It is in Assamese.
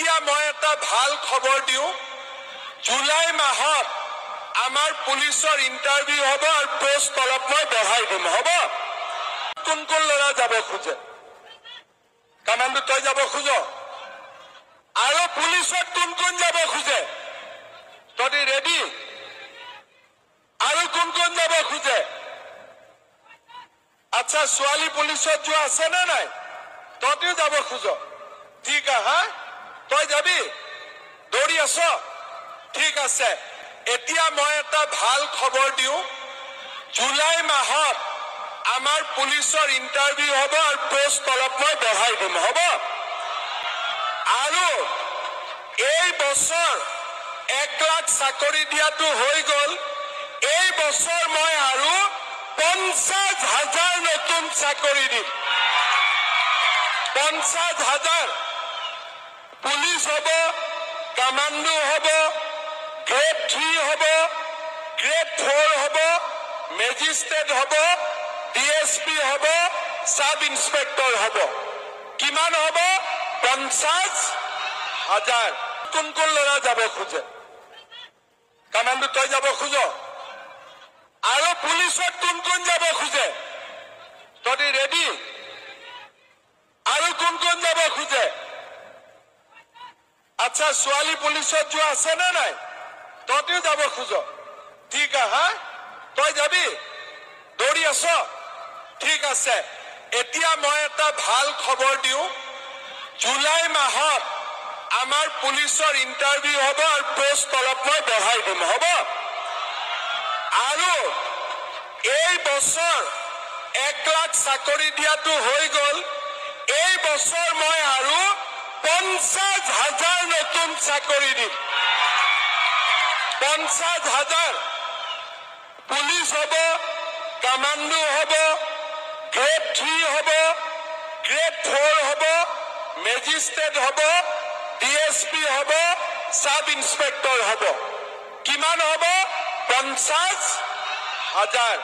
এতিয়া মই এটা ভাল খবৰ দিওঁ, জুলাই মাহত আমাৰ পুলিচৰ ইণ্টাৰভিউ হ'ব আৰু পোষ্ট অলপ মই বঢ়াই দিম, হ'ব? কোন কোন ল'ৰা যাব খোজে? কামাণ্ডো তই যাব খোজ? আৰু পুলিচত কোন কোন যাব খোজে? তহঁতি ৰেডি? আৰু কোন কোন যাব খোজে? আচ্ছা, ছোৱালী পুলিচত যোৱা আছে নে নাই? তহঁতিও যাব খোজ? ঠিক হা, তই যাবি? দৌৰি আছ? ঠিক আছে। এতিয়া মই এটা ভাল খবৰ দিওঁ, জুলাই মাহত আমাৰ পুলিচৰ ইণ্টাৰভিউ হ'ব আৰু পোষ্ট অলপ মই বঢ়াই দিম, হ'ব? আৰু এই বছৰ 1 লাখ চাকৰি দিয়াটো হৈ গ'ল। এই বছৰ মই আৰু 50,000 নতুন চাকৰি দিম। 50,000 পুলিচ হ'ব, কামাণ্ডো হ'ব, গ্ৰেড 3 হ'ব, গ্ৰেড 4 হ'ব, মেজিষ্ট্ৰেট হ'ব, DSP হ'ব, সাব ইন্সপেক্টৰ হ'ব। কিমান হ'ব? 50,000। কোন কোন ল'ৰা যাব খোজে? কামাণ্ডো তই যাব খোজ? আৰু পুলিচত কোন কোন যাব খোজে? তহঁতি ৰেডি? আৰু কোন কোন যাব খোজে? আচ্ছা, ছোৱালী পুলিচত যোৱা আছে নে নাই? তহঁতিও যাব খোজ? ঠিক হা, তই যাবি? দৌৰি আছ? ঠিক আছে। এতিয়া মই এটা ভাল খবৰ দিওঁ, জুলাই মাহত আমাৰ পুলিচৰ ইণ্টাৰভিউ হ'ব আৰু পোষ্ট অলপ মই বঢ়াই দিম, হ'ব? আৰু এই বছৰ 1 লাখ চাকৰি দিয়াটো হৈ গ'ল। এই বছৰ মই আৰু 50,000 নতুন চাকৰি দিম। 50,000 পুলিচ হ'ব, কামাণ্ডো হ'ব, গ্ৰেড 3 হ'ব, গ্ৰেড 4 হ'ব, মেজিষ্ট্ৰেট হ'ব, DSP হ'ব, সাব ইন্সপেক্টৰ হ'ব। কিমান হ'ব? 50,000।